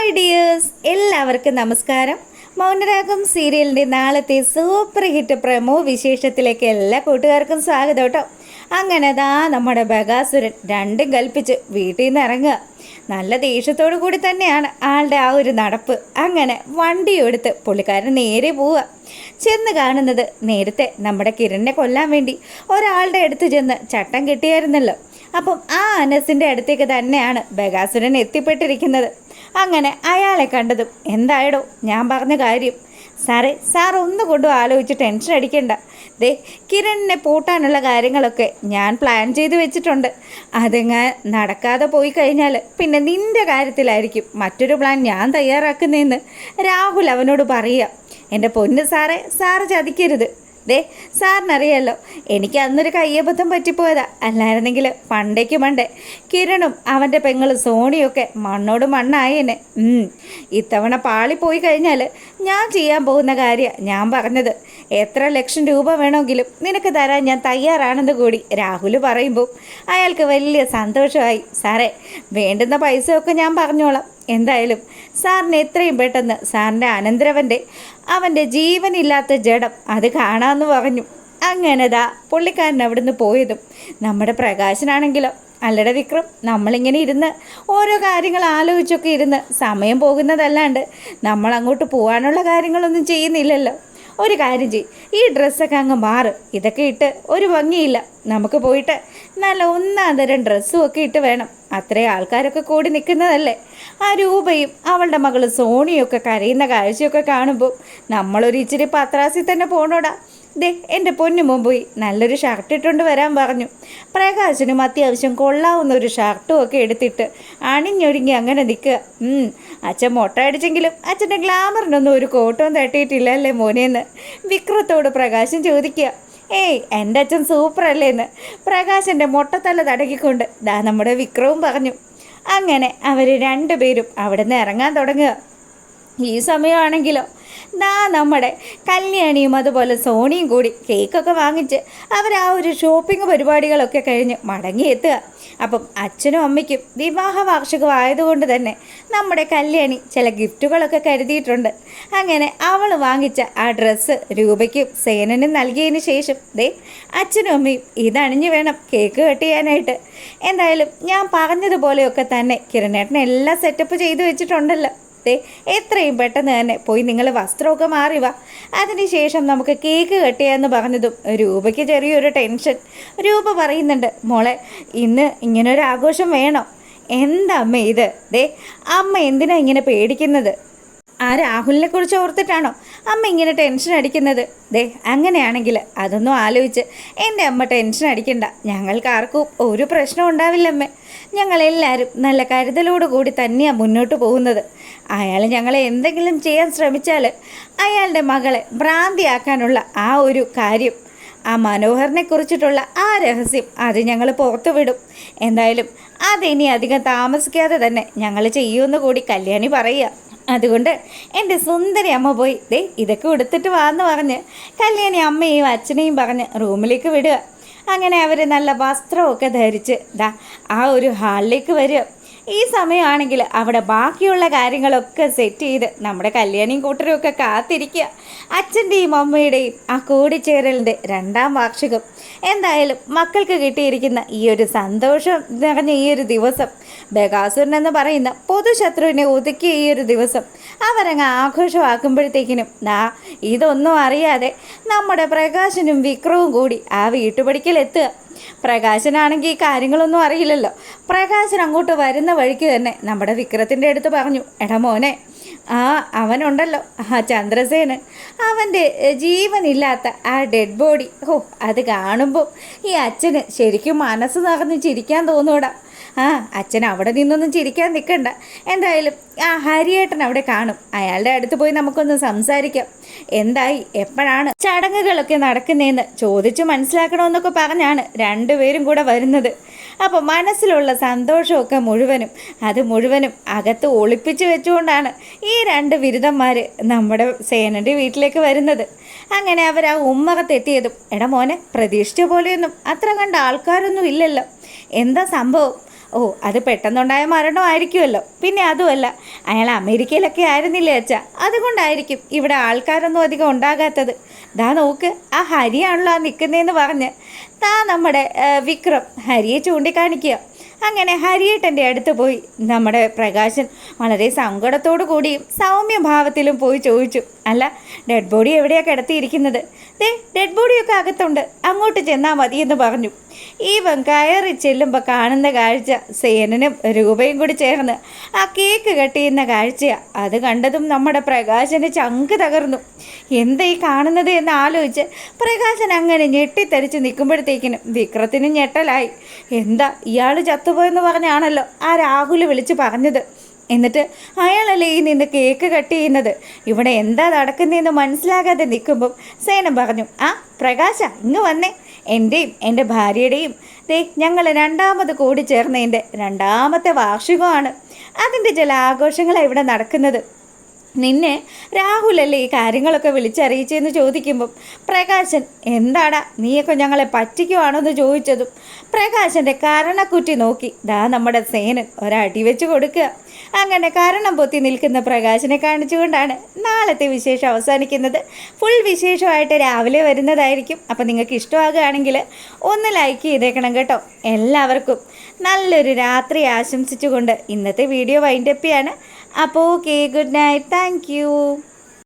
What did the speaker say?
Hi dears, എല്ലാവർക്കും നമസ്കാരം. മൗനരാഗം സീരിയലിൻ്റെ നാളത്തെ സൂപ്പർ ഹിറ്റ് പ്രമോ വിശേഷത്തിലേക്ക് എല്ലാ കൂട്ടുകാർക്കും സ്വാഗതം കേട്ടോ. അങ്ങനെ നമ്മുടെ ബകാസുരൻ രണ്ടും കൽപ്പിച്ച് വീട്ടിൽ നിന്ന് ഇറങ്ങുക. നല്ല ദേഷ്യത്തോടു കൂടി തന്നെയാണ് ആളുടെ ആ ഒരു നടപ്പ്. അങ്ങനെ വണ്ടി എടുത്ത് പുള്ളിക്കാരൻ നേരെ പോവുക. ചെന്ന് കാണുന്നത് നേരത്തെ നമ്മുടെ കിരണിനെ കൊല്ലാൻ വേണ്ടി ഒരാളുടെ അടുത്ത് ചെന്ന് ചട്ടം കെട്ടിയായിരുന്നല്ലോ. അപ്പം ആ അനസിൻ്റെ അടുത്തേക്ക് തന്നെയാണ് ബകാസുരൻ എത്തിപ്പെട്ടിരിക്കുന്നത്. അങ്ങനെ അയാളെ കണ്ടതും എന്തായടോ ഞാൻ പറഞ്ഞ കാര്യം? സാർ ഒന്നുകൊണ്ടും ആലോചിച്ച് ടെൻഷൻ അടിക്കണ്ട. ദേ കിരണിനെ പൂട്ടാനുള്ള കാര്യങ്ങളൊക്കെ ഞാൻ പ്ലാൻ ചെയ്ത് വെച്ചിട്ടുണ്ട്. അതങ്ങ് നടക്കാതെ പോയി കഴിഞ്ഞാൽ പിന്നെ നിൻ്റെ കാര്യത്തിലായിരിക്കും മറ്റൊരു പ്ലാൻ ഞാൻ തയ്യാറാക്കുന്നതെന്ന് രാഹുൽ അവനോട് പറയുക. എൻ്റെ പൊന്ന് സാറ് ചതിക്കരുത്. ദേ സാറിനറിയാമല്ലോ, എനിക്ക് അന്നൊരു കയ്യബദ്ധം പറ്റിപ്പോയതാ. അല്ലായിരുന്നെങ്കിൽ പണ്ടേ കിരണും അവൻ്റെ പെങ്ങളും സോണിയൊക്കെ മണ്ണോട് മണ്ണായേനെ. ഇത്തവണ പാളിപ്പോയി കഴിഞ്ഞാൽ ഞാൻ ചെയ്യാൻ പോകുന്ന കാര്യം ഞാൻ പറഞ്ഞത്. എത്ര ലക്ഷം രൂപ വേണമെങ്കിലും നിനക്ക് തരാൻ ഞാൻ തയ്യാറാണെന്ന് കൂടി രാഹുൽ പറയുമ്പോൾ അയാൾക്ക് വലിയ സന്തോഷമായി. സാറേ, വേണ്ടുന്ന പൈസയൊക്കെ ഞാൻ പറഞ്ഞോളാം. എന്തായാലും സാറിന് എത്രയും പെട്ടെന്ന് സാറിൻ്റെ അനന്തരവൻ്റെ അവൻ്റെ ജീവനില്ലാത്ത ജഡം അത് കാണാമെന്ന് പറഞ്ഞു. അങ്ങനെതാ പുള്ളിക്കാരൻ അവിടുന്ന് പോയതും നമ്മുടെ പ്രകാശനാണെങ്കിലോ, അല്ലട വിക്രം, നമ്മളിങ്ങനെ ഇരുന്ന് ഓരോ കാര്യങ്ങൾ ആലോചിച്ചൊക്കെ ഇരുന്ന് സമയം പോകുന്നതല്ലാണ്ട് നമ്മൾ അങ്ങോട്ട് പോകാനുള്ള കാര്യങ്ങളൊന്നും ചെയ്യുന്നില്ലല്ലോ. ഒരു കാര്യം ചെയ്യും, ഈ ഡ്രസ്സൊക്കെ അങ്ങ് മാറ്. ഇതൊക്കെ ഇട്ട് ഒരു ഭംഗിയില്ല. നമുക്ക് പോയിട്ട് നല്ല ഒന്നാം തരം ഡ്രസ്സും ഒക്കെ ഇട്ട് വേണം. അത്രയും ആൾക്കാരൊക്കെ കൂടി നിൽക്കുന്നതല്ലേ. ആ രൂപയും അവളുടെ മകൾ സോണിയൊക്കെ കരയുന്ന കാഴ്ചയൊക്കെ കാണുമ്പോൾ നമ്മളൊരു ഇച്ചിരി പത്രാസിൽ തന്നെ പോണോടാ. ദേ എൻ്റെ പൊന്നു പോയി നല്ലൊരു ഷർട്ട് ഇട്ടുകൊണ്ട് വരാൻ പറഞ്ഞു. പ്രകാശനും അത്യാവശ്യം കൊള്ളാവുന്ന ഒരു ഷർട്ടും ഒക്കെ എടുത്തിട്ട് അണിഞ്ഞൊരുങ്ങി അങ്ങനെ നിൽക്കുക. അച്ഛൻ മൊട്ട അടിച്ചെങ്കിലും അച്ഛൻ്റെ ഗ്ലാമറിനൊന്നും ഒരു കോട്ടവും തട്ടിയിട്ടില്ല അല്ലേ മോനേന്ന് വിക്രത്തോട് പ്രകാശൻ ചോദിക്കുക. ഏയ് എൻ്റെ അച്ഛൻ സൂപ്പറല്ലേന്ന് പ്രകാശൻ്റെ മൊട്ടത്തല തടകിക്കൊണ്ട് നമ്മുടെ വിക്രവും പറഞ്ഞു. അങ്ങനെ അവർ രണ്ടുപേരും അവിടെ നിന്ന് ഇറങ്ങാൻ തുടങ്ങുക. ഈ സമയമാണെങ്കിലോ നമ്മുടെ കല്യാണിയും അതുപോലെ സോണിയും കൂടി കേക്കൊക്കെ വാങ്ങിച്ച് അവർ ആ ഒരു ഷോപ്പിംഗ് പരിപാടികളൊക്കെ കഴിഞ്ഞ് മടങ്ങിയെത്തുക. അപ്പം അച്ഛനും അമ്മയ്ക്കും വിവാഹ വാർഷികമായതുകൊണ്ട് തന്നെ നമ്മുടെ കല്യാണി ചില ഗിഫ്റ്റുകളൊക്കെ കരുതിയിട്ടുണ്ട്. അങ്ങനെ അവൾ വാങ്ങിച്ച ആ ഡ്രസ്സ് രൂപയ്ക്കും സേനനും നൽകിയതിന് ശേഷം അച്ഛനും അമ്മയും ഇതണിഞ്ഞ് വേണം കേക്ക് കട്ട് ചെയ്യാനായിട്ട്. എന്തായാലും ഞാൻ പറഞ്ഞതുപോലെയൊക്കെ തന്നെ കിരണേട്ടൻ എല്ലാം സെറ്റപ്പ് ചെയ്ത് വെച്ചിട്ടുണ്ടല്ലോ. എത്രയും പെട്ടെന്ന് തന്നെ പോയി നിങ്ങൾ വസ്ത്രമൊക്കെ മാറി വാ. അതിനുശേഷം നമുക്ക് കേക്ക് കട്ട് ചെയ്യാമെന്ന് പറഞ്ഞതും രൂപയ്ക്ക് ചെറിയൊരു ടെൻഷൻ. രൂപ പറയുന്നുണ്ട്, മോളെ ഇന്ന് ഇങ്ങനൊരു ആഘോഷം വേണം. എന്താ അമ്മ ഇത്? അമ്മ എന്തിനാ ഇങ്ങനെ പേടിക്കുന്നത്? ആ രാഹുലിനെ കുറിച്ച് ഓർത്തിട്ടാണോ അമ്മ ഇങ്ങനെ ടെൻഷൻ അടിക്കുന്നത്? അങ്ങനെയാണെങ്കിൽ അതൊന്നും ആലോചിച്ച് എൻ്റെ അമ്മ ടെൻഷൻ അടിക്കണ്ട. ഞങ്ങൾക്കാർക്കും ഒരു പ്രശ്നം ഉണ്ടാവില്ലമ്മേ. ഞങ്ങളെല്ലാവരും നല്ല കരുതലോടു കൂടി തന്നെയാണ് മുന്നോട്ട് പോകുന്നത്. അയാൾ ഞങ്ങളെ എന്തെങ്കിലും ചെയ്യാൻ ശ്രമിച്ചാൽ അയാളുടെ മകളെ ഭ്രാന്തിയാക്കാനുള്ള ആ ഒരു കാര്യം, ആ മനോഹറിനെ കുറിച്ചിട്ടുള്ള ആ രഹസ്യം അത് ഞങ്ങൾ പുറത്തുവിടും. എന്തായാലും അതിനി അധികം താമസിക്കാതെ തന്നെ ഞങ്ങൾ ചെയ്യുമെന്ന് കൂടി കല്യാണി പറയുക. അതുകൊണ്ട് എൻ്റെ സുന്ദരി അമ്മ പോയി ഇതൊക്കെ ഉടുത്തിട്ട് വാന്ന് പറഞ്ഞ് കല്യാണി അമ്മയെയും അച്ഛനെയും പറഞ്ഞ് റൂമിലേക്ക് വിടുക. അങ്ങനെ അവർ നല്ല വസ്ത്രമൊക്കെ ധരിച്ച് ആ ഒരു ഹാളിലേക്ക് വരിക. ഈ സമയമാണെങ്കിൽ അവിടെ ബാക്കിയുള്ള കാര്യങ്ങളൊക്കെ സെറ്റ് ചെയ്ത് നമ്മുടെ കല്യാണിയും കൂട്ടരും ഒക്കെ കാത്തിരിക്കുക. അച്ഛൻ്റെയും അമ്മയുടെയും ആ കൂടിച്ചേരലിൻ്റെ 2ാം വാർഷികം. എന്തായാലും മക്കൾക്ക് കിട്ടിയിരിക്കുന്ന ഈ ഒരു സന്തോഷം നിറഞ്ഞ ഈ ഒരു ദിവസം, ബകാസുരൻ എന്ന് പറയുന്ന പൊതുശത്രുവിനെ ഒതുക്കിയ ഈ ഒരു ദിവസം അവരങ്ങ് ആഘോഷമാക്കുമ്പോഴത്തേക്കിനും ഇതൊന്നും അറിയാതെ നമ്മുടെ പ്രകാശനും വിക്രവും കൂടി ആ വീട്ടുപടിക്കലെത്തുക. പ്രകാശനാണെങ്കിൽ ഈ കാര്യങ്ങളൊന്നും അറിയില്ലല്ലോ. പ്രകാശൻ അങ്ങോട്ട് വരുന്ന വഴിക്ക് തന്നെ നമ്മുടെ വിക്രത്തിൻ്റെ അടുത്ത് പറഞ്ഞു, എടാ മോനെ, അവനുണ്ടല്ലോ ആ ചന്ദ്രസേനൻ, അവൻ്റെ ജീവനില്ലാത്ത ആ ഡെഡ് ബോഡി, അത് കാണുമ്പോൾ ഈ അച്ഛന് ശരിക്കും മനസ്സ് നിറഞ്ഞ് ചിരിക്കാൻ തോന്നൂടാ. അച്ഛൻ അവിടെ നിന്നൊന്നും ചിരിക്കാൻ നിൽക്കണ്ട. എന്തായാലും ആ ഹരിയേട്ടൻ അവിടെ കാണും. അയാളുടെ അടുത്ത് പോയി നമുക്കൊന്ന് സംസാരിക്കാം. എന്തായി, എപ്പോഴാണ് ചടങ്ങുകളൊക്കെ നടക്കുന്നതെന്ന് ചോദിച്ച് മനസ്സിലാക്കണമെന്നൊക്കെ പറഞ്ഞാണ് രണ്ടുപേരും കൂടെ വരുന്നത്. അപ്പോൾ മനസ്സിലുള്ള സന്തോഷമൊക്കെ മുഴുവനും അകത്ത് ഒളിപ്പിച്ച് വെച്ചുകൊണ്ടാണ് ഈ 2 ബിരുദന്മാർ നമ്മുടെ സേനൻ്റെ വീട്ടിലേക്ക് വരുന്നത്. അങ്ങനെ അവർ ആ ഉമ്മകത്തെത്തിയതും, എടാ മോനെ, പ്രതീക്ഷിച്ച പോലെയൊന്നും അത്ര കണ്ട ആൾക്കാരൊന്നും ഇല്ലല്ലോ. എന്താ സംഭവം? ഓ അത് പെട്ടെന്നുണ്ടായ മരണമായിരിക്കുമല്ലോ. പിന്നെ അതുമല്ല, അയാൾ അമേരിക്കയിലൊക്കെ ആയിരുന്നില്ലേ അച്ഛാ, അതുകൊണ്ടായിരിക്കും ഇവിടെ ആൾക്കാരൊന്നും അധികം ഉണ്ടാകാത്തത്. ദാ നോക്ക്, ആ ഹരിയാണല്ലോ ആ നിൽക്കുന്നതെന്ന് പറഞ്ഞ് നമ്മുടെ വിക്രം ഹരിയെ ചൂണ്ടിക്കാണിക്കുക. അങ്ങനെ ഹരിയേട്ടൻ്റെ അടുത്ത് പോയി നമ്മുടെ പ്രകാശൻ വളരെ സങ്കടത്തോടു കൂടിയും സൗമ്യഭാവത്തിലും പോയി ചോദിച്ചു, അല്ല ഡെഡ് ബോഡി എവിടെയാണ് കിടത്തിയിരിക്കുന്നത്? ഡെഡ് ബോഡിയൊക്കെ അകത്തുണ്ട്, അങ്ങോട്ട് ചെന്നാൽ മതിയെന്ന് പറഞ്ഞു. ഇവൻ കയറി ചെല്ലുമ്പോൾ കാണുന്ന കാഴ്ച സേനനും രൂപയും കൂടി ചേർന്ന് ആ കേക്ക് കട്ട് ചെയ്യുന്ന കാഴ്ചയാണ്. അത് കണ്ടതും നമ്മുടെ പ്രകാശന് ചങ്ക് തകർന്നു. എന്താ ഈ കാണുന്നത് എന്ന് ആലോചിച്ച് പ്രകാശൻ അങ്ങനെ ഞെട്ടിത്തരിച്ച് നിൽക്കുമ്പോഴത്തേക്കിനും വിക്രത്തിനും ഞെട്ടലായി. എന്താ ഇയാൾ ചത്തുപോയെന്ന് പറഞ്ഞാണല്ലോ ആ രാഹുൽ വിളിച്ച് പറഞ്ഞത്. എന്നിട്ട് അയാളല്ലേ ഈ നിന്ന് കേക്ക് കട്ട് ചെയ്യുന്നത്. ഇവിടെ എന്താ നടക്കുന്നതെന്ന് മനസ്സിലാകാതെ നിൽക്കുമ്പം സേനം പറഞ്ഞു, ആ പ്രകാശ ഇങ്ങ് വന്നേ, എൻ്റെയും എൻ്റെ ഭാര്യയുടെയും ഞങ്ങൾ രണ്ടാമത് കൂടി ചേർന്നതിൻ്റെ 2ാമത്തെ വാർഷികമാണ്. അതിൻ്റെ ചില ആഘോഷങ്ങളാണ് ഇവിടെ നടക്കുന്നത്. നിന്നെ രാഹുലല്ലേ ഈ കാര്യങ്ങളൊക്കെ വിളിച്ചറിയിച്ചെന്ന് ചോദിക്കുമ്പം പ്രകാശൻ എന്താടാ നീയൊക്കെ ഞങ്ങളെ പറ്റിക്കുവാണോ എന്ന് ചോദിച്ചതും പ്രകാശൻ്റെ കരണക്കുറ്റി നോക്കി നമ്മുടെ സേനൻ ഒരടി വെച്ച് കൊടുക്കുക. അങ്ങനെ കരണം പൊത്തി നിൽക്കുന്ന പ്രകാശനെ കാണിച്ചുകൊണ്ടാണ് നാളത്തെ വിശേഷം അവസാനിക്കുന്നത്. ഫുൾ വിശേഷമായിട്ട് രാവിലെ വരുന്നതായിരിക്കും. അപ്പം നിങ്ങൾക്ക് ഇഷ്ടമാകുകയാണെങ്കിൽ ഒന്ന് ലൈക്ക് ചെയ്തേക്കണം കേട്ടോ. എല്ലാവർക്കും നല്ലൊരു രാത്രി ആശംസിച്ചുകൊണ്ട് ഇന്നത്തെ വീഡിയോ വൈൻഡപ്പ് ചെയ്യാണ്. അപ്പോൾ okay, good night, thank you.